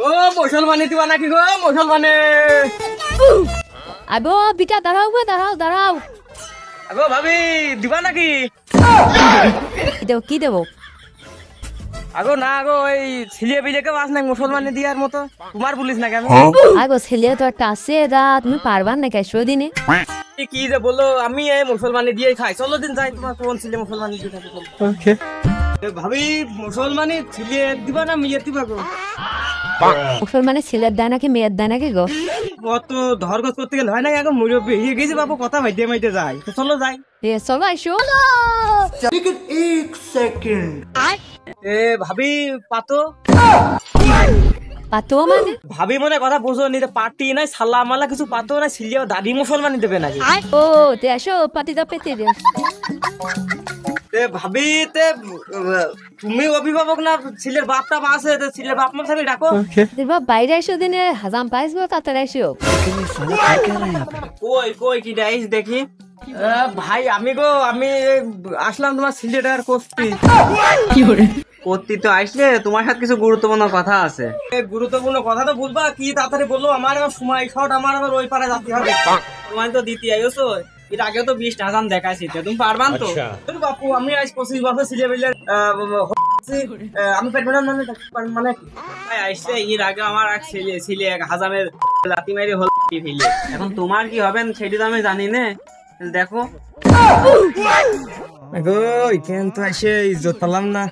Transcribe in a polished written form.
ও মুসলমানি দিবা নাকি গো মুসলমানে? আবো বিটা দাঁড়াও গো, দাঁড়াও দাঁড়াও। আগো ভাবি দিবা নাকি? দেবো কি দেবো? আগো না আগো ওই ছিলিয়ে বিলেকে বাস নাই মুসলমানি দিয়ার মতো, তোমার পুলিশ নাকি আমি? আগো ছেলে তো একটা আছে, দা তুমি পারবা না কেসো দিনে? কি যে বলো, আমি এই মুসলমানি দিয়ে খাই। চলো দিন যাই, তোমার কোন ছিলে মুসলমানি দিয়ে থাকে। ওকে ভাবি মুসলমানি ছিলিয়ে দিবা না মেয়ে দিবা গো? মুসলমানের ছেলের দেয় নাকি মেয়ের দেয় নাকি গো? কত ধরগত করতে গেলে হয় না, এখন মুরব্বী হয়ে গেছে বাবু, কথা মাইতে মাইতে যায়। তো চলো যাই। চলো আইসো। এ ভাবি পাতো পাতো মানে? ভাবি মনে কথা বুঝো নি, পার্টি নাই সাল্লা মালা কিছু পাতো না, ছিলিয়ে দাদি মুসলমানি দেবে নাকি? ও তে আসো পাটি দা পেতে দে। ভাবি তে তুমি অভিভাবক না, ছেলের বাপটা আছে, ছেলের বাপ মা সাথে ডাকো। বাপ বাইরে এসো দিনে হাজাম পাইস গো, তাড়াতাড়ি এসো। কই কই কি ডাইস দেখি। ভাই আমি গো, আমি আসলাম তোমার ছেলেটার কোস্তি। কোস্তি তো আসলে তোমার সাথে কিছু গুরুত্বপূর্ণ কথা আছে। গুরুত্বপূর্ণ কথা তো বলবা কি, তাড়াতাড়ি বললো, আমার আবার সময় শর্ট, আমার আবার ওই পারে যেতে হবে। তোমার তো দিতে আইছো, এর আগে তো 20 হাজাম দেখাইছি, তুমি পারবান তো? বাপু আমি আজ 25 বছর ছিলে বলে আমি পারবো না মানে আইসে। এর আগে আমার এক ছেলে ছিলে 1 হাজামের লাতি মেরে হল ফেলে। এখন তোমার কি হবে সেটা তো আমি জানি না। দেখো এখান তো এসে ইজ্জত পেলাম না।